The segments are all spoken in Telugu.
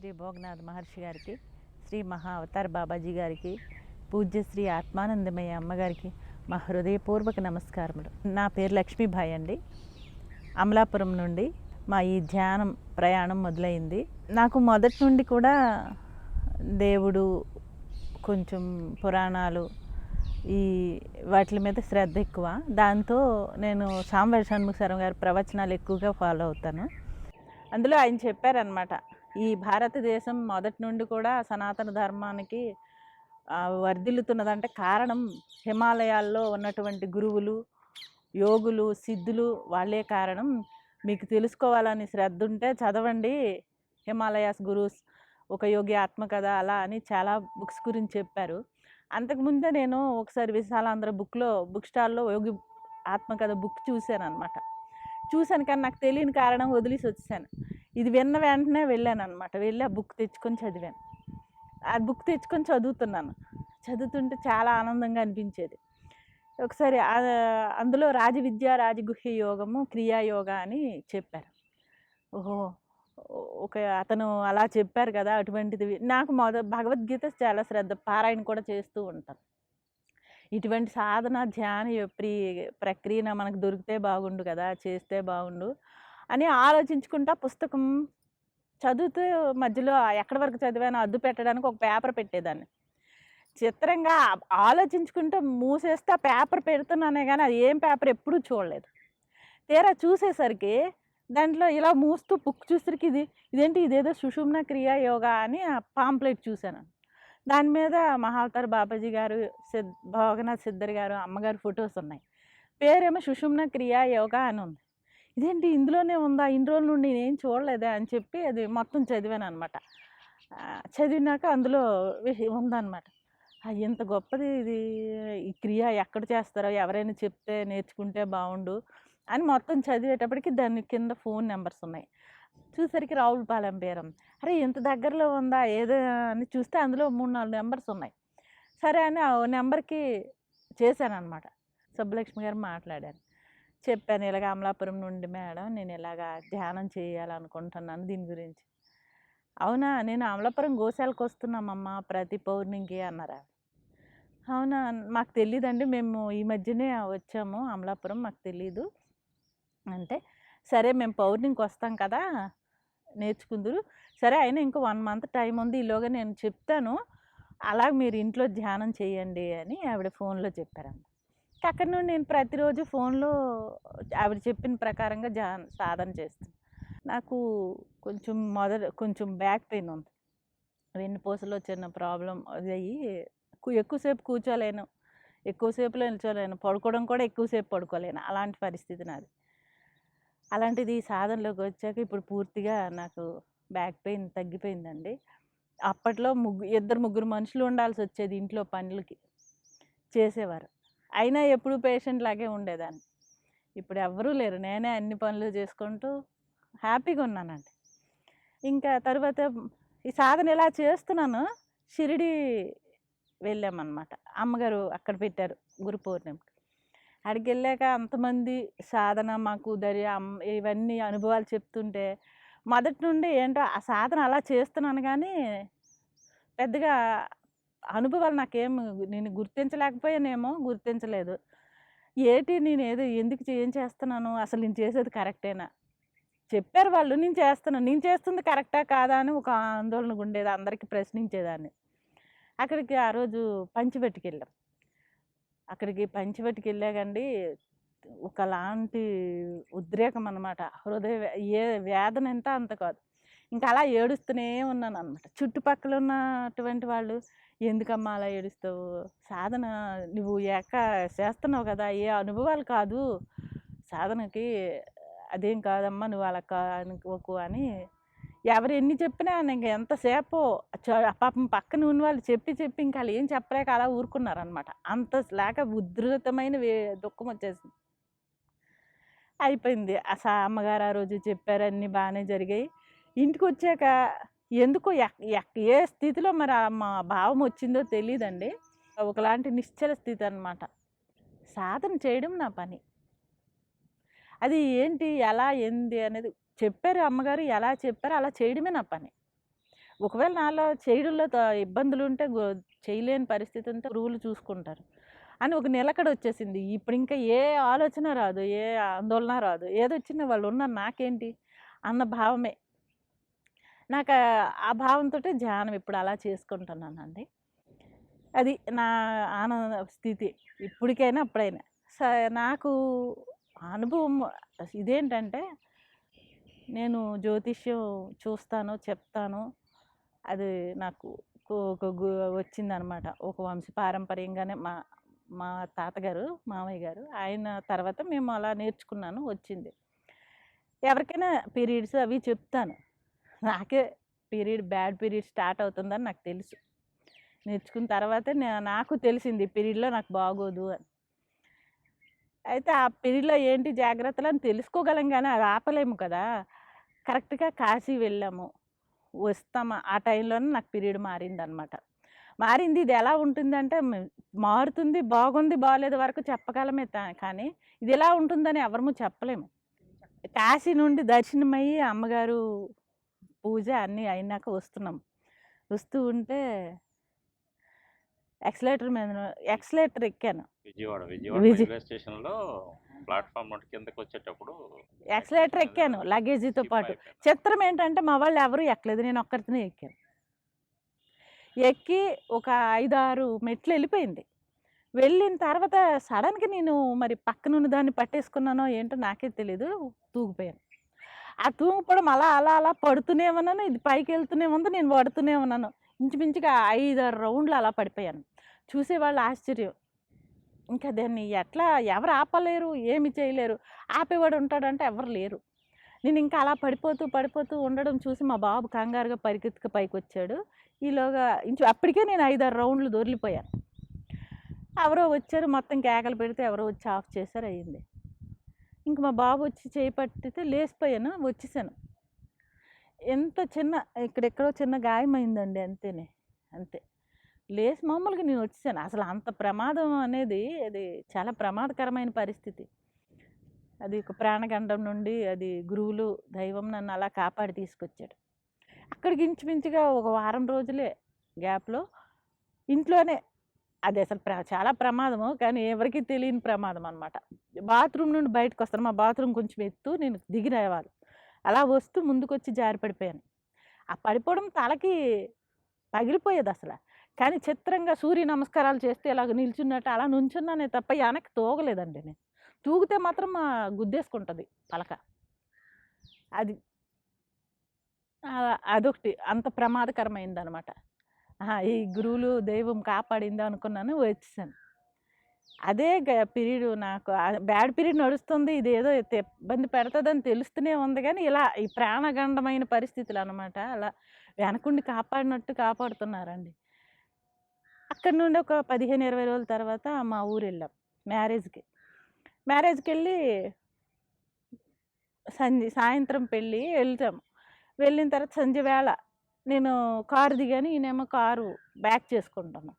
శ్రీ భోగనాథ్ మహర్షి గారికి, శ్రీ మహా అవతార్ బాబాజీ గారికి, పూజ్య శ్రీ ఆత్మానందమయ్య అమ్మగారికి మా హృదయపూర్వక నమస్కారములు. నా పేరు లక్ష్మీబాయి అండి. అమలాపురం నుండి మా ఈ ధ్యానం ప్రయాణం మొదలైంది. నాకు మొదటి నుండి కూడా దేవుడు, కొంచెం పురాణాలు, ఈ వాటి మీద శ్రద్ధ ఎక్కువ. దాంతో నేను సాంబ షణ్ముఖ శర్మ గారి ప్రవచనాలు ఎక్కువగా ఫాలో అవుతాను. అందులో ఆయన చెప్పారనమాట, ఈ భారతదేశం మొదటి నుండి కూడా సనాతన ధర్మానికి వర్ధిల్లుతున్నదంటే కారణం హిమాలయాల్లో ఉన్నటువంటి గురువులు, యోగులు, సిద్ధులు వాళ్ళే కారణం. మీకు తెలుసుకోవాలని శ్రద్ధ ఉంటే చదవండి హిమాలయాస్ గురూస్, ఒక యోగి ఆత్మకథ, అలా అని చాలా బుక్స్ గురించి చెప్పారు. అంతకుముందే నేను ఒకసారి విశాలాంధ్ర బుక్ స్టాల్లో యోగి ఆత్మకథ బుక్ చూశాను అనమాట. చూశాను కానీ నాకు తెలియని కారణం వదిలేసి వచ్చాను. ఇది విన్న వెంటనే వెళ్ళాను అనమాట. వెళ్ళి ఆ బుక్ తెచ్చుకొని చదివాను. ఆ బుక్ తెచ్చుకొని చదువుతుంటే చాలా ఆనందంగా అనిపించేది. ఒకసారి అందులో రాజవిద్య, రాజగుహ్య యోగము, క్రియాయోగా అని చెప్పారు. ఓహో, అతను అలా చెప్పారు కదా, అటువంటిది నాకు భగవద్గీత చాలా శ్రద్ధ, పారాయణ కూడా చేస్తూ ఉంటాను. ఇటువంటి సాధన, ధ్యాన ప్రక్రియ మనకు దొరికితే బాగుండు కదా, చేస్తే బాగుండు అని ఆలోచించుకుంటా పుస్తకం చదువుతూ మధ్యలో ఎక్కడి వరకు చదివానో అద్దు పెట్టడానికి ఒక పేపర్ పెట్టేదాన్ని. చిత్రంగా ఆలోచించుకుంటూ మూసేస్తే ఆ పేపర్ పెడుతున్నానే కానీ అది ఏం పేపర్ ఎప్పుడూ చూడలేదు. తీరా చూసేసరికి దాంట్లో ఇలా మూస్తూ బుక్ చూసరికి ఇదేదో సుషుమ్న క్రియా యోగా అని ఆ పాంప్లెట్ చూశాను. దాని మీద మహావతార్ బాబాజీ గారు, భోగనాథ్ సిద్ధర్ గారు, అమ్మగారు ఫొటోస్ ఉన్నాయి. పేరేమో సుషుమ్న క్రియా యోగా అని ఉంది. ఇదేంటి ఇందులోనే ఉందా, ఇన్ని రోజుల నుండి నేనేం చూడలేదా అని చెప్పి అది మొత్తం చదివాను అనమాట. చదివినాక అందులో ఉందన్నమాట. ఎంత గొప్పది ఇది, ఈ క్రియ ఎక్కడ చేస్తారో ఎవరైనా చెప్తే నేర్చుకుంటే బాగుండు అని మొత్తం చదివేటప్పటికి దాని కింద ఫోన్ నెంబర్స్ ఉన్నాయి. చూసరికి రావులపాలెం బేరం. అరే ఎంత దగ్గరలో ఉందా ఏదో అని చూస్తే అందులో 3-4 నెంబర్స్ ఉన్నాయి. సరే అని ఆ నెంబర్కి చేశాను అనమాట. సుబ్బలక్ష్మి గారు మాట్లాడాను. చెప్పాను, ఇలాగ అమలాపురం నుండి మేడం, నేను ఇలాగ ధ్యానం చేయాలనుకుంటున్నాను దీని గురించి. అవునా, నేను అమలాపురం గోశాలకు వస్తున్నామమ్మా ప్రతి పౌర్ణమికి అన్నారు. అవునా, మాకు తెలియదండి, మేము ఈ మధ్యనే వచ్చాము అమలాపురం, మాకు తెలీదు అంటే, సరే మేము పౌర్ణమికి వస్తాం కదా, నేర్చుకుందరు. సరే అయినా ఇంకో 1 మంత్ టైం ఉంది, ఈలోగా నేను చెప్తాను, అలా మీరు ఇంట్లో ధ్యానం చేయండి అని ఆవిడ ఫోన్లో చెప్పారమ్మ. అక్కడ నుండి నేను ప్రతిరోజు ఫోన్లో ఆవిడ చెప్పిన ప్రకారంగా సాధన చేస్తాను. నాకు కొంచెం బ్యాక్ పెయిన్ ఉంది, వెన్నుపూసలో చిన్న ప్రాబ్లం అది అయ్యి ఎక్కువసేపు కూర్చోలేను, ఎక్కువసేపులో నిల్చోలేను, పడుకోవడం కూడా ఎక్కువసేపు పడుకోలేను, అలాంటి పరిస్థితి నాది. అలాంటిది ఈ సాధనలోకి వచ్చాక ఇప్పుడు పూర్తిగా నాకు బ్యాక్ పెయిన్ తగ్గిపోయిందండి. అప్పట్లో 2-3 మనుషులు ఉండాల్సి వచ్చేది ఇంట్లో పనులకి, చేసేవారు. అయినా ఎప్పుడు పేషెంట్ లాగే ఉండేదాన్ని. ఇప్పుడు ఎవ్వరూ లేరు, నేనే అన్ని పనులు చేసుకుంటూ హ్యాపీగా ఉన్నానండి. ఇంకా తర్వాత ఈ సాధన ఇలా చేస్తున్నాను. షిరిడి వెళ్ళామన్నమాట. అమ్మగారు అక్కడ పెట్టారు గురు పౌర్ణమికి. అక్కడికి వెళ్ళాక అంతమంది సాధన మాకు ఇవన్నీ అనుభవాలు చెప్తుంటే మొదటి నుండి ఏంటో ఆ సాధన అలా చేస్తున్నాను కానీ పెద్దగా అనుభవాలు నేను గుర్తించలేదు. ఎందుకు ఏం చేస్తున్నాను, అసలు నేను చేసేది కరెక్టేనా, చెప్పారు వాళ్ళు, నేను చేస్తుంది కరెక్టా కాదా అని ఒక ఆందోళన ఉండేది, అందరికీ ప్రశ్నించేదాన్ని. అక్కడికి ఆ రోజు పంచవటికి వెళ్ళాం. అక్కడికి పంచవటికి వెళ్ళాకండి, ఒకలాంటి ఉద్రేకం అనమాట. ఏ వేదన ఎంత అంత కాదు. ఇంకా అలా ఏడుస్తూనే ఉన్నాను అనమాట. చుట్టుపక్కల ఉన్నటువంటి వాళ్ళు, ఎందుకమ్మా అలా ఏడుస్తావు, సాధన నువ్వు చేస్తున్నావు కదా, ఏ అనుభవాలు కాదు సాధనకి, అదేం కాదమ్మా నువ్వు అలా అనుకోకు అని ఎవరు ఎన్ని చెప్పినా ఇంక ఎంతసేపు పాపం పక్కన ఉన్న వాళ్ళు చెప్పి ఇంకా వాళ్ళు ఏం చెప్పలేక అలా ఊరుకున్నారనమాట. అంత ఉధృతమైన దుఃఖం వచ్చేసింది. అయిపోయింది. అమ్మగారు ఆ రోజు చెప్పారు, అన్నీ బాగానే జరిగాయి. ఇంటికి వచ్చాక ఎందుకో ఏ స్థితిలో మరి మా భావం వచ్చిందో తెలియదండి, ఒకలాంటి నిశ్చల స్థితి అనమాట. సాధన చేయడం నా పని, అది ఏంటి ఎలా ఏంది అనేది చెప్పారు అమ్మగారు, ఎలా చెప్పారో అలా చేయడమే నా పని. ఒకవేళ నాలో చేయడంలో ఇబ్బందులుంటే చేయలేని పరిస్థితి ఉంటే గురువులు చూసుకుంటారు అని ఒక నిలకడ వచ్చేసింది. ఇప్పుడు ఇంకా ఏ ఆలోచన రాదు, ఏ ఆందోళన రాదు. ఏదొచ్చినా వాళ్ళు ఉన్నారు నాకేంటి అన్న భావమే. నాకు ఆ భావంతోటే ధ్యానం ఇప్పుడు అలా చేసుకుంటున్నానండి. అది నా ఆనంద స్థితి. ఇప్పటికైనా, అప్పుడైనా. స నాకు అనుభవం ఇదేంటంటే, నేను జ్యోతిష్యం చూస్తాను, చెప్తాను. అది నాకు ఒక వచ్చిందనమాట. ఒక వంశపారంపర్యంగానే మా మా తాతగారు, మామయ్య గారు, ఆయన తర్వాత మేము అలా నేర్చుకున్నాను, వచ్చింది. ఎవరికైనా పీరియడ్స్ అవి చెప్తాను. నాకే బ్యాడ్ పీరియడ్ స్టార్ట్ అవుతుందని నాకు తెలుసు. నేర్చుకున్న తర్వాతే నాకు తెలిసింది పీరియడ్‌లో నాకు బాగోదు అని. అయితే ఆ పీరియడ్‌లో ఏంటి జాగ్రత్తలని తెలుసుకోగలం గానీ, అది ఆపలేము కదా! కరెక్ట్‌గా కాశీ వెళ్ళాము. వస్తాము. ఆ టైంలోనే నాకు పీరియడ్ మారిందనమాట. మారింది. ఇది ఎలా ఉంటుందంటే మారుతుంది, బాగుంది, బాలేదు వరకు చెప్పగలమే కానీ ఇది ఎలా ఉంటుందని ఎవరము చెప్పలేము. కాశీ నుండి దర్శనమయ్యి అమ్మగారు పూజ అన్నీ అయినాక వస్తున్నాం. వస్తూ ఉంటే ఎక్సలేటర్ ఎక్కాను. విజయవాడ విజయ్ రైల్వే స్టేషన్‌లో ప్లాట్‌ఫార్మ్ నుండి కిందకొచ్చేటప్పుడు ఎక్సలేటర్ ఎక్కాను లగేజీతో స్కిప్ పాటు. అయిపోయాను. చిత్రం ఏంటంటే మా వాళ్ళు ఎవరు ఎక్కలేదు. నేను ఒక్కరితోనే ఎక్కాను. ఎక్కి ఒక 5, 6 మెట్లు వెళ్ళిపోయింది. వెళ్ళిన తర్వాత సడెన్‌గా నేను మరి పక్కనున్న దాన్ని పట్టేసుకున్నానో ఏంటో నాకే తెలీదు. తూగిపోయాను. ఆ తూగిపోవడం అలా, అలా, అలా పడుతూనే ఉన్నాను. ఇది పైకెళ్తూనే ఉంది. నేను పడుతూనే ఉన్నాను. ఇంచుమించుగా 5, 6 రౌండ్లు అలా పడిపోయాను. చూసేవాళ్ళు ఆశ్చర్యం. ఇంకా దాన్ని ఎట్లా ఎవరు ఆపలేరు, ఏమి చేయలేరు. ఆపేవాడు ఉంటాడంటే ఎవ్వరు లేరు. నేను ఇంకా అలా పడిపోతూ, పడిపోతూ ఉండడం చూసి మా బాబు కంగారుగా పరిగెత్తుకు పైకొచ్చాడు. ఈలోగా అప్పటికే నేను 5, 6 రౌండ్లు దొర్లిపోయాను. ఎవరో వచ్చారు, మొత్తం కేకలు పెడితే ఎవరో వచ్చి ఆఫ్ చేశారు, అయింది. ఇంక మా బాబు వచ్చి చేయి పట్టితే లేసిపోయాను, వచ్చేసాను. ఎంత చిన్న ఇక్కడెక్కడో చిన్న గాయమైందండి అంతేనే. అంతే. లేసి మామూలుగా నేను వచ్చేసాను. అసలు అంత ప్రమాదం అనేది అది చాలా ప్రమాదకరమైన పరిస్థితి. అది ఒక ప్రాణగండం నుండి అది గురువులు, దైవం నన్ను అలా కాపాడి తీసుకొచ్చాడు. అక్కడికి ఇంచుమించుగా ఒక వారం రోజులే గ్యాప్‌లో ఇంట్లోనే అది అసలు చాలా ప్రమాదము. కానీ ఎవరికీ తెలియని ప్రమాదం అనమాట. బాత్రూమ్ నుండి బయటకొస్తాను. మా బాత్రూమ్ కొంచెం ఎత్తు. నేను దిగి రావాలి. అలా వస్తూ ముందుకొచ్చి జారి పడిపోయాను. ఆ పడిపోవడం తలకి పగిలిపోయేదసల. కానీ చిత్రంగా సూర్య నమస్కారాలు చేస్తే ఇలాగ నిల్చున్నట్టు అలా నుంచున్నానే తప్ప వెనక్కి తూగలేదండి నేను. తూగితే మాత్రం గుద్దేసుకుంటది పలక. అది అదొకటి అంత ప్రమాదకరమైందనమాట. ఈ గురువులు, దైవం కాపాడింది అనుకున్నాను, వచ్చేసాను. అదే పీరియడ్ నాకు బ్యాడ్ పీరియడ్ నడుస్తుంది. ఇదేదో ఇబ్బంది పెడతదని తెలుస్తూనే ఉంది గానీ, ఇలా ఈ ప్రాణగండమైన పరిస్థితులనమాట. అలా వెనకుండి కాపాడినట్టు కాపాడుతున్నారండి. అక్కడి నుండి ఒక 15, 20 రోజుల తర్వాత మా ఊరెళ్ళాం మ్యారేజ్‌కి. మ్యారేజ్‌కెళ్ళి సాయంత్రం పెళ్ళి వెళ్తాం. వెళ్ళిన తర్వాత సంధ్య వేళ నేను కారు దిగాను. ఈయనేమో కారు బ్యాక్ చేసుకుంటున్నాం.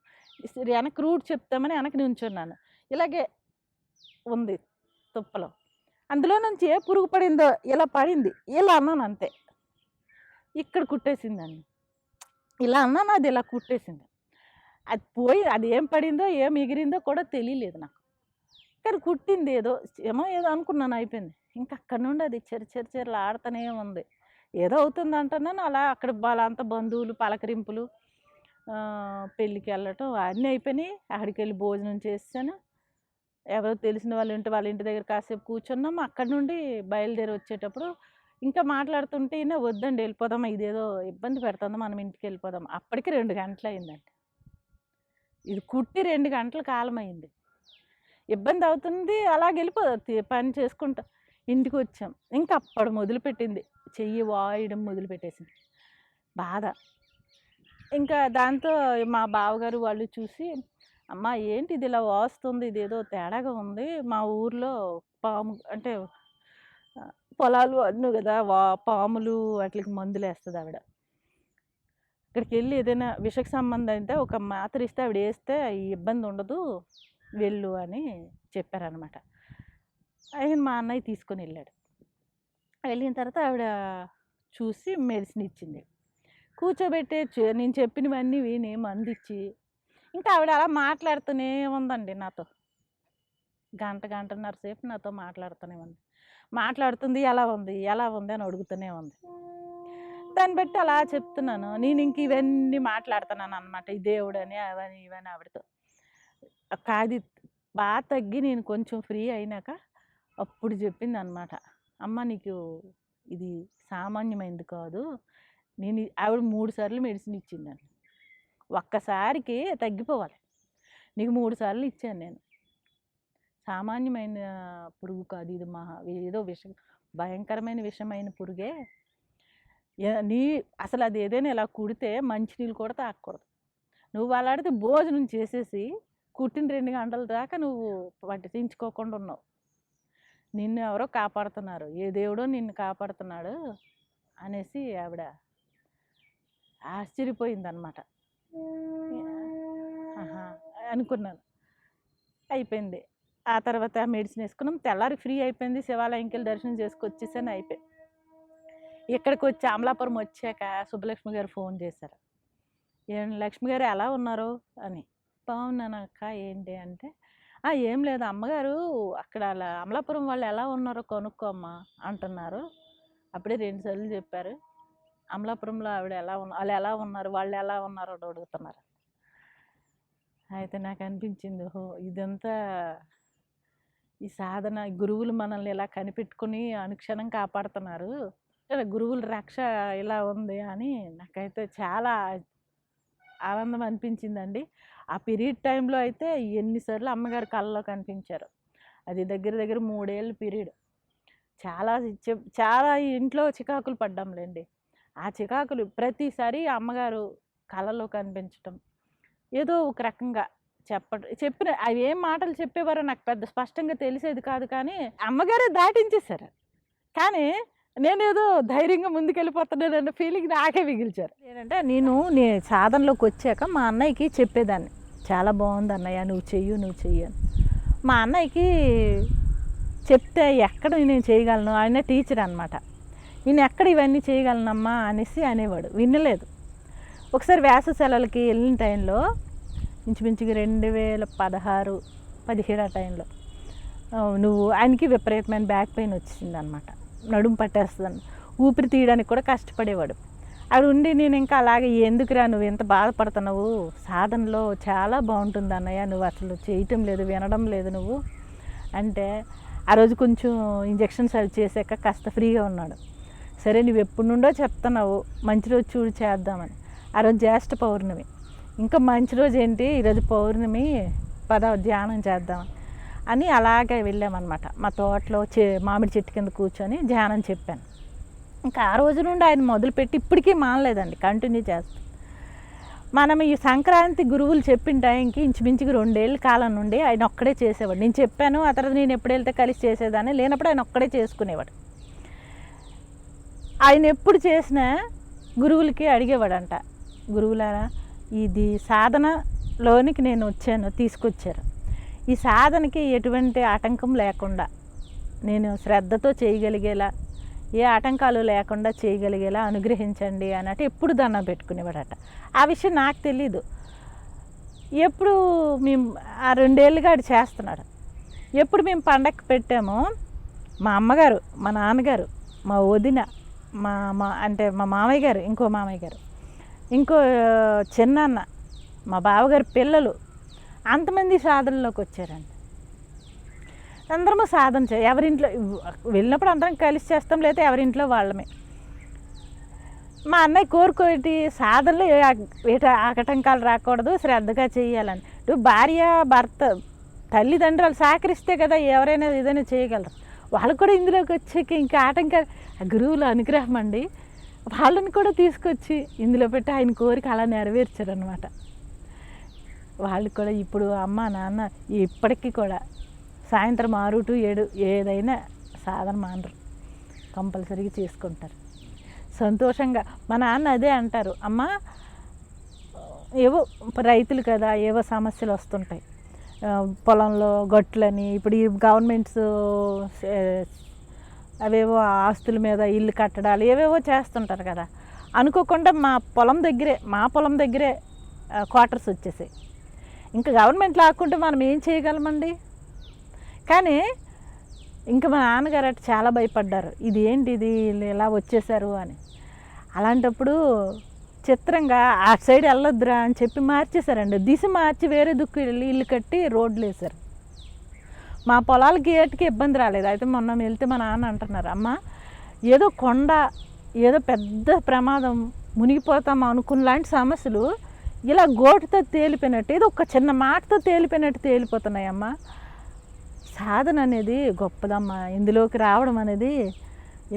వెనక్కి రూట్ చెప్తామని వెనక్కి నించున్నాను. ఇలాగే ఉంది తుప్పలో. అందులో నుంచి ఏ పురుగు పడిందో ఇలా పడింది. ఇలా అన్నాను అంతే. ఇక్కడ కుట్టేసిందండి. ఇలా అన్నాను, అది ఇలా కుట్టేసింది. అది పోయి అది ఏం పడిందో, ఏం ఎగిరిందో కూడా తెలియలేదు నాకు. కానీ కుట్టింది ఏదో అనుకున్నాను, అయిపోయింది. ఇంకా అక్కడి నుండి అది చెరలాడుతూనే ఉంది. ఏదో అవుతుంది అంటున్నాను. అలా అక్కడ వాళ్ళంతా బంధువులు, పలకరింపులు, పెళ్ళికి వెళ్ళటం అన్నీ అయిపోయినాయి. అక్కడికెళ్ళి భోజనం చేసేసాను. ఎవరో తెలిసిన వాళ్ళ ఇంటి దగ్గర కాసేపు కూర్చున్నాము. అక్కడి నుండి బయలుదేరి వచ్చేటప్పుడు ఇంకా మాట్లాడుతుంటే ఈయన వద్దండి వెళ్ళిపోదాం, ఇదేదో ఇబ్బంది పెడుతుంది, మనం ఇంటికి వెళ్ళిపోదాం. అప్పటికి 2 గంటలు అయిందండి. ఇది కుట్టి 2 గంటల కాలం అయింది. ఇబ్బంది అవుతుంది, అలాగ వెళ్ళిపోతుంది పని చేసుకుంటా. ఇంటికి వచ్చాం. ఇంకా అప్పుడు మొదలుపెట్టింది, చెయ్యి వాయడం మొదలుపెట్టేసింది బాధ. ఇంకా దాంతో మా బావగారు వాళ్ళు చూసి, అమ్మ ఏంటి ఇది ఇలా వాస్తుంది, ఇదేదో తేడాగా ఉంది, మా ఊర్లో పాము అంటే పొలాలు అన్ను కదా, పాములు వాటికి మందులేస్తుంది ఆవిడ. ఇక్కడికి వెళ్ళి ఏదైనా విషకు సంబంధం అయితే ఒక మాత్ర ఇస్తే ఆవిడ వేస్తే ఈ ఇబ్బంది ఉండదు, వెళ్ళు అని చెప్పారనమాట. ఆయన మా అన్నయ్య తీసుకొని వెళ్ళాడు. వెళ్ళిన తర్వాత ఆవిడ చూసి మెడిసిన్ ఇచ్చింది. కూర్చోబెట్టి నేను చెప్పినవన్నీ విని మందిచ్చి ఇంకా ఆవిడ అలా మాట్లాడుతూనే ఉందండి నాతో. గంటన్నర సేపు నాతో మాట్లాడుతూనే ఉంది. మాట్లాడుతుంది ఎలా ఉంది అని అడుగుతూనే ఉంది. దాన్ని బట్టి అలా చెప్తున్నాను. నేను ఇంక ఇవన్నీ మాట్లాడుతున్నాను అనమాట. ఈ దేవుడని అవని ఇవని ఆవిడతో. కాది బాగా తగ్గి నేను కొంచెం ఫ్రీ అయినాక అప్పుడు చెప్పిందనమాట. అమ్మ నీకు ఇది సామాన్యమైనది కాదు. ఆవిడ 3 సార్లు మెడిసిన్ ఇచ్చిందండి. ఒక్కసారికి తగ్గిపోవాలి. నీకు 3 సార్లు ఇచ్చాను నేను. సామాన్యమైన పురుగు కాదు ఇది. ఏదో భయంకరమైన విషమైన పురుగే. అసలు అది ఏదైనా ఇలా కుడితే మంచినీళ్ళు కూడా తాగకూడదు. నువ్వు అలాడితే భోజనం చేసేసి కుట్టిన 2 గంటల దాకా నువ్వు పట్టించుకోకుండా ఉన్నావు. నిన్ను ఎవరో కాపాడుతున్నారు, ఏ దేవుడో నిన్ను కాపాడుతున్నాడు అనేసి ఆవిడ ఆశ్చర్యపోయిందనమాట. అనుకున్నాను. అయిపోయింది. ఆ తర్వాత మెడిసిన్ వేసుకున్నాం. తెల్లారి ఫ్రీ అయిపోయింది. శివాలయంకి వెళ్ళి దర్శనం చేసుకొచ్చేసాను. అయిపోయి ఇక్కడికి వచ్చి అమలాపురం వచ్చాక సుబ్బలక్ష్మి గారు ఫోన్ చేశారు. లక్ష్మి గారు ఎలా ఉన్నారు అని. బాగున్నాను అక్క. ఏంటి అంటే ఏం లేదు అమ్మగారు అక్కడ అమలాపురం వాళ్ళు ఎలా ఉన్నారో కనుక్కోమ్మా అంటున్నారు. అప్పుడే 2 సార్లు చెప్పారు. అమలాపురంలో ఆవిడ వాళ్ళు ఎలా ఉన్నారు వాళ్ళు ఎలా ఉన్నారో అడుగుతున్నారు. అయితే నాకు అనిపించింది, ఓహో ఇదంతా ఈ సాధన గురువులు మనల్ని ఇలా కనిపెట్టుకుని అనుక్షణం కాపాడుతున్నారు. గురువుల రక్ష ఇలా ఉంది అని నాకైతే చాలా ఆనందం అనిపించిందండి. ఆ పీరియడ్ టైంలో అయితే ఎన్నిసార్లు అమ్మగారు కళ్ళలో కనిపించారు. అది దగ్గర 3 ఏళ్ళ పీరియడ్. చాలా ఇంట్లో చికాకులు పడ్డాంలేండి. ఆ చికాకులు ప్రతిసారి అమ్మగారు కళ్ళలో కనిపించటం ఏదో ఒక రకంగా చెప్పిన అవి ఏం మాటలు చెప్పేవారో నాకు పెద్ద స్పష్టంగా తెలిసేది కాదు. కానీ అమ్మగారే దాటించేశారు. కానీ నేనేదో ధైర్యంగా ముందుకెళ్ళిపోతున్నానన్న ఫీలింగ్ నాకే మిగిల్చారు. ఏంటంటే నేను సాధనలోకి వచ్చాక మా అన్నయ్యకి చెప్పేదాన్ని, చాలా బాగుంది అన్నయ్య నువ్వు చెయ్యి అని. మా అన్నయ్యకి చెప్తే ఎక్కడ నేను చేయగలను, ఆయన టీచర్ అనమాట. నేను ఎక్కడ ఇవన్నీ చేయగలనమ్మా అనేసి అనేవాడు. వినలేదు. ఒకసారి వేసవి సెలవులకి వెళ్ళిన టైంలో ఇంచుమించుగా 2016-17 ఆ టైంలో ఆయనకి విపరీతమైన బ్యాక్ పెయిన్ వచ్చింది అనమాట. నడుము పట్టేస్తుందని ఊపిరి తీయడానికి కూడా కష్టపడేవాడు. అక్కడ ఉండి నేను ఇంకా అలాగే ఎందుకురా నువ్వు ఎంత బాధపడుతున్నావు, సాధనలో చాలా బాగుంటుంది అన్నయ్య, నువ్వు అసలు చేయటం లేదు వినడం లేదు నువ్వు అంటే ఆ రోజు కొంచెం ఇంజెక్షన్స్ అవి చేసాక కాస్త ఫ్రీగా ఉన్నాడు. సరే నువ్వు ఎప్పటి నుండో చెప్తున్నావు మంచి రోజు చూడు చేద్దామని. ఆ రోజు జ్యేష్ఠ పౌర్ణమి. ఇంకా మంచి రోజు ఏంటి ఈరోజు పౌర్ణమి, పద ధ్యానం చేద్దామని అని అలాగే వెళ్ళామన్నమాట. మా తోటలో మామిడి చెట్టు కింద కూర్చొని ధ్యానం చెప్పాను. ఇంకా ఆ రోజు నుండి ఆయన మొదలుపెట్టి ఇప్పటికీ మానలేదండి, కంటిన్యూ చేస్తాం. మనం ఈ సంక్రాంతి గురువులు చెప్పిన టైంకి ఇంచుమించుగా 2 ఏళ్ళ కాలం నుండి ఆయన ఒక్కడే చేసేవాడు. నేను చెప్పాను, ఆ తర్వాత నేను ఎప్పుడు వెళ్తే కలిసి చేసేదాన్ని, లేనప్పుడు ఆయన ఒక్కడే చేసుకునేవాడు. ఆయన ఎప్పుడు చేసినా గురువులకి అడిగేవాడంట, గురువులారా ఇది సాధనలోనికి నేను వచ్చాను, తీసుకొచ్చారు. ఈ సాధనకి ఎటువంటి ఆటంకం లేకుండా నేను శ్రద్ధతో చేయగలిగేలా, ఏ ఆటంకాలు లేకుండా చేయగలిగేలా అనుగ్రహించండి అన్నట్టు ఎప్పుడు దండం పెట్టుకునేవాడట. ఆ విషయం నాకు తెలీదు. ఎప్పుడు మేము ఆ 2 ఏళ్ళుగా ఆడు చేస్తున్నాడు. ఎప్పుడు మేము పండగ పెట్టామో మా అమ్మగారు, మా నాన్నగారు, మా వదిన, అంటే మా మామయ్య గారు, ఇంకో మామయ్య గారు, ఇంకో చిన్నాన్న, మా బావగారి పిల్లలు అంతమంది సాధనలోకి వచ్చారండి. అందరము సాధన ఎవరింట్లో వెళ్ళినప్పుడు అందరం కలిసి చేస్తాం, లేదా ఎవరింట్లో వాళ్ళమే. మా అన్నయ్య కోరుకోటి సాధనలో ఆటంకాలు రాకూడదు, శ్రద్ధగా చేయాలని. భార్య భర్త తల్లిదండ్రులు సహకరిస్తే కదా ఎవరైనా ఏదైనా చేయగలరు. వాళ్ళు కూడా ఇందులోకి వచ్చాక ఇంకా ఆటంకాలు గురువుల అనుగ్రహం అండి. వాళ్ళని కూడా తీసుకొచ్చి ఇందులో పెట్టి ఆయన కోరిక అలా నెరవేర్చారనమాట. వాళ్ళు కూడా ఇప్పుడు అమ్మ నాన్న ఇప్పటికీ కూడా సాయంత్రం 6 to 7 ఏదైనా సాధన మానరు, కంపల్సరీగా చేసుకుంటారు సంతోషంగా. మా నాన్న అదే అంటారు, అమ్మ ఏవో రైతులు కదా ఏవో సమస్యలు వస్తుంటాయి, పొలంలో గట్లని, ఇప్పుడు ఈ గవర్నమెంట్స్ అవేవో ఆస్తుల మీద ఇల్లు కట్టడాలు ఏవేవో చేస్తుంటారు కదా, అనుకోకుండా మా పొలం దగ్గరే క్వార్టర్స్ వచ్చేసాయి. ఇంకా గవర్నమెంట్ లాక్కుంటే మనం ఏం చేయగలమండి. కానీ ఇంకా మా నాన్నగారు అటు చాలా భయపడ్డారు, ఇది ఏంటి ఇది ఇలా వచ్చేసారు అని. అలాంటప్పుడు చిత్రంగా ఆ సైడ్ వెళ్ళొద్దురా అని చెప్పి మార్చేశారండి. దిశ మార్చి వేరే దిక్కు వెళ్ళి ఇల్లు కట్టి రోడ్లు వేశారు. మా పొలాలకి ఏటికి ఇబ్బంది రాలేదు. అయితే మొన్న వెళ్తే మా నాన్న అంటున్నారు, అమ్మ ఏదో కొండ, ఏదో పెద్ద ప్రమాదం, మునిగిపోతాం అనుకున్నలాంటి సమస్యలు ఇలా గోటుతో తేలిపోయినట్టు, ఏదో ఒక చిన్న మాటతో తేలిపోయినట్టు తేలిపోతున్నాయమ్మా. సాధన అనేది గొప్పదమ్మా. ఇందులోకి రావడం అనేది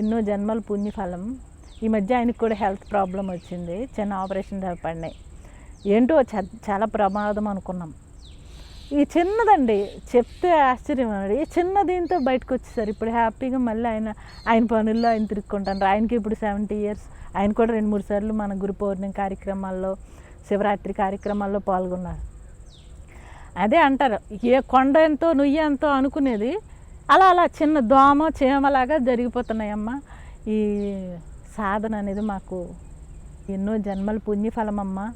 ఎన్నో జన్మల పుణ్యఫలం. ఈ మధ్య ఆయనకు కూడా హెల్త్ ప్రాబ్లం వచ్చింది, చిన్న ఆపరేషన్ పడినాయి. ఏంటో చాలా ప్రమాదం అనుకున్నాం. ఈ చిన్నదండి, చెప్తే ఆశ్చర్యం అన్నాడు. ఈ చిన్న దీంతో బయటకు వచ్చేసారు. ఇప్పుడు హ్యాపీగా మళ్ళీ ఆయన పనుల్లో ఆయన తిరుక్కుంటారు. ఆయనకి ఇప్పుడు 70 years. ఆయన కూడా 2-3 సార్లు మన గురు పౌర్ణమి కార్యక్రమాల్లో, శివరాత్రి కార్యక్రమాల్లో పాల్గొన్నారు. అదే అంటారు, ఏ కొండ ఎంతో నుయ్యి ఎంతో అనుకునేది అలా చిన్న దోమ చీమలాగా జరిగిపోతున్నాయమ్మా. ఈ సాధన అనేది మాకు ఎన్నో జన్మల పుణ్యఫలమమ్మా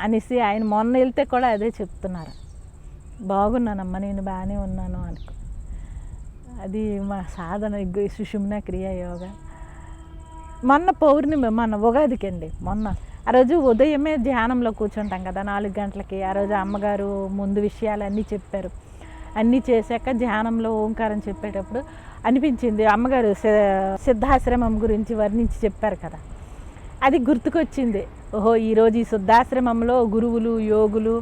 అనేసి ఆయన మొన్న వెళ్తే కూడా అదే చెప్తున్నారు. బాగున్నానమ్మా, నేను బాగానే ఉన్నాను అనుకో. అది మా సాధన సుషుమ్న క్రియా యోగా. మొన్న పౌర్ణమి, మన ఉగాదికి అండి, మొన్న ఆ రోజు ఉదయమే ధ్యానంలో కూర్చుంటాం కదా 4 గంటలకి. ఆ రోజు అమ్మగారు ముందు విషయాలన్నీ చెప్పారు. అన్నీ చేశాక ధ్యానంలో ఓంకారం చెప్పేటప్పుడు అనిపించింది, అమ్మగారు సిద్ధాశ్రమం గురించి వర్ణించి చెప్పారు కదా, అది గుర్తుకొచ్చింది. ఓహో, ఈరోజు ఈ సిద్ధాశ్రమంలో గురువులు, యోగులు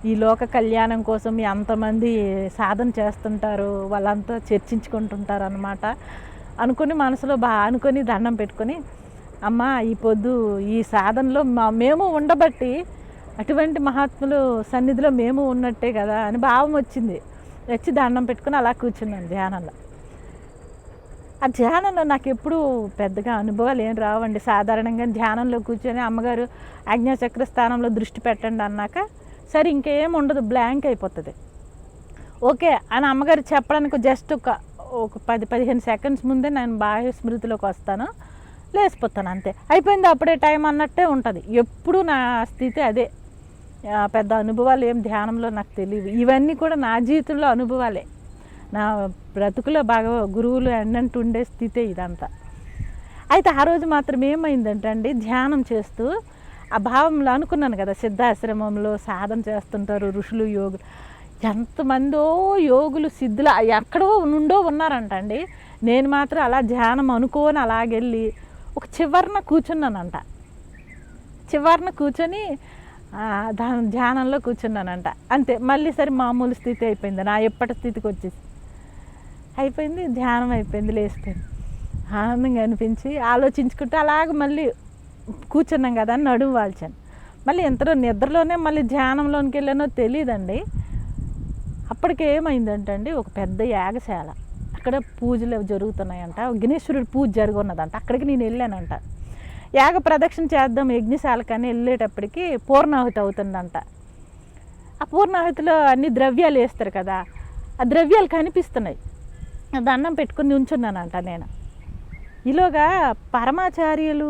ఈ లోక కళ్యాణం కోసం ఎంతమంది సాధన చేస్తుంటారు, వాళ్ళంతా చర్చించుకుంటుంటారు అన్నమాట అనుకుని మనసులో అనుకొని దండం పెట్టుకొని, అమ్మ ఈ పొద్దు ఈ సాధనలో మేము ఉండబట్టి అటువంటి మహాత్ములు సన్నిధిలో మేము ఉన్నట్టే కదా అని భావం వచ్చింది. వచ్చి దండం పెట్టుకుని అలా కూర్చున్నాను ధ్యానంలో. ఆ ధ్యానంలో నాకు ఎప్పుడు పెద్దగా అనుభవాలు ఏం రావండి. సాధారణంగా ధ్యానంలో కూర్చొని అమ్మగారు ఆజ్ఞాచక్ర స్థానంలో దృష్టి పెట్టండి అన్నాక సరే ఇంకేం ఉండదు, బ్లాంక్ అయిపోతుంది. ఓకే అని అమ్మగారు చెప్పడానికి జస్ట్ ఒక 10-15 సెకండ్స్ ముందే నేను బాహ్య స్మృతిలోకి వస్తాను, లేచిపోతాను, అంతే, అయిపోయింది, అప్పుడే టైం అన్నట్టే ఉంటుంది. ఎప్పుడు నా స్థితి అదే. పెద్ద అనుభవాలు ఏం ధ్యానంలో నాకు తెలియవు. ఇవన్నీ కూడా నా జీవితంలో అనుభవాలే. నా బ్రతుకులో బాగా గురువులు ఎన్నంటూ ఉండే స్థితే ఇదంతా. అయితే ఆ రోజు మాత్రం ఏమైందంటే అండి, ధ్యానం చేస్తూ ఆ భావంలో అనుకున్నాను కదా, సిద్ధాశ్రమంలో సాధన చేస్తుంటారు ఋషులు, యోగులు, ఎంతమందో యోగులు, సిద్ధులు ఎక్కడో నుండో ఉన్నారంట అండి. నేను మాత్రం అలా ధ్యానం అనుకోని అలాగెళ్ళి ఒక చివరన కూర్చున్నానంట. చివరన కూర్చొని ధ్యానంలో కూర్చున్నానంట. అంతే, మళ్ళీ సరే మామూలు స్థితి అయిపోయింది, నా ఎప్పటి స్థితికి వచ్చేసి అయిపోయింది. ధ్యానం అయిపోయింది, లేచిపోయింది. ఆనందంగా అనిపించి ఆలోచించుకుంటూ అలాగ మళ్ళీ కూర్చున్నాం కదా అని నడుము వాల్చాను. మళ్ళీ ఎంతలో నిద్రలోనే మళ్ళీ ధ్యానంలోనికి వెళ్ళానో తెలియదండి. అప్పటికి ఏమైందంటే అండి, ఒక పెద్ద యాగశాల, అక్కడ పూజలు జరుగుతున్నాయంట, గణేశ్వరుడి పూజ జరుగున్నదంట. అక్కడికి నేను వెళ్ళానంట. యాగ ప్రదక్షిణ చేద్దాం యజ్ఞశాలకని వెళ్ళేటప్పటికి పూర్ణాహుతి అవుతుందంట. ఆ పూర్ణాహుతిలో అన్ని ద్రవ్యాలు వేస్తారు కదా, ఆ ద్రవ్యాలు కనిపిస్తున్నాయి. దండం పెట్టుకుని ఉంచున్నానంట నేను. ఈలోగా పరమాచార్యులు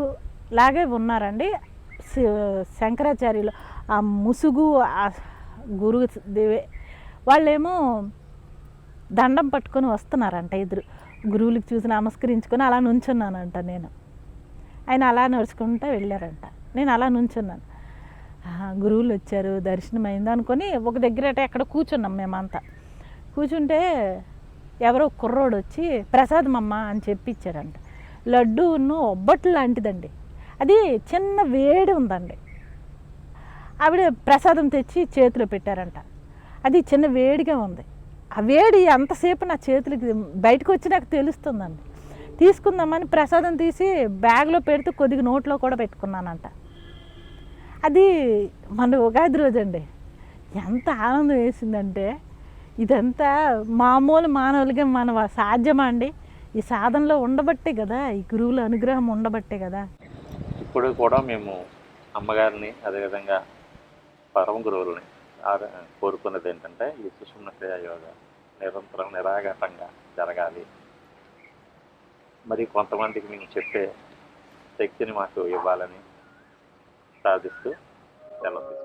లాగే ఉన్నారండి శంకరాచార్యులు, ఆ ముసుగు ఆ గురువు దేవే, వాళ్ళేమో దండం పట్టుకొని వస్తున్నారంట. ఎదురు గురువులకు చూసి నమస్కరించుకొని అలా నుంచున్నానంట నేను. ఆయన అలా నడుచుకుంటూ వెళ్ళారంట, నేను అలా నుంచున్నాను. గురువులు వచ్చారు, దర్శనం అయింది అనుకొని ఒక దగ్గర ఎక్కడ కూర్చున్నాం మేమంతా. కూర్చుంటే ఎవరో కుర్రోడు వచ్చి ప్రసాదం అమ్మ అని చెప్పి ఇచ్చారంట. లడ్డూను ఒబ్బట్లు లాంటిదండి, అది చిన్న వేడి ఉందండి. ఆవిడ ప్రసాదం తెచ్చి చేతిలో పెట్టారంట. అది చిన్న వేడిగా ఉంది. ఆ వేడి అంతసేపు నా చేతులకి బయటకు వచ్చి నాకు తెలుస్తుందండి. తీసుకుందామని ప్రసాదం తీసి బ్యాగ్లో పెడితే కొద్దిగా నోట్లో కూడా పెట్టుకున్నానంట. అది మన ఉగాది రోజు అండి. ఎంత ఆనందం వేసిందంటే, ఇదంతా మామూలు మానవులుగా మన సాధ్యమా అండి? ఈ సాధనలో ఉండబట్టే కదా, ఈ గురువుల అనుగ్రహం ఉండబట్టే కదా. ఇప్పుడు కూడా మేము అమ్మగారిని, అదేవిధంగా పరమ గురువులని కోరుకున్నది ఏంటంటే, ఈ సుషుమ్న క్రియా యోగా నిరంతరం నిరాఘాటంగా జరగాలి. మరి కొంతమందికి మేము చెప్తే శక్తిని మాకు ఇవ్వాలని ప్రార్థిస్తూ సెలవు తీసుకుంటాం.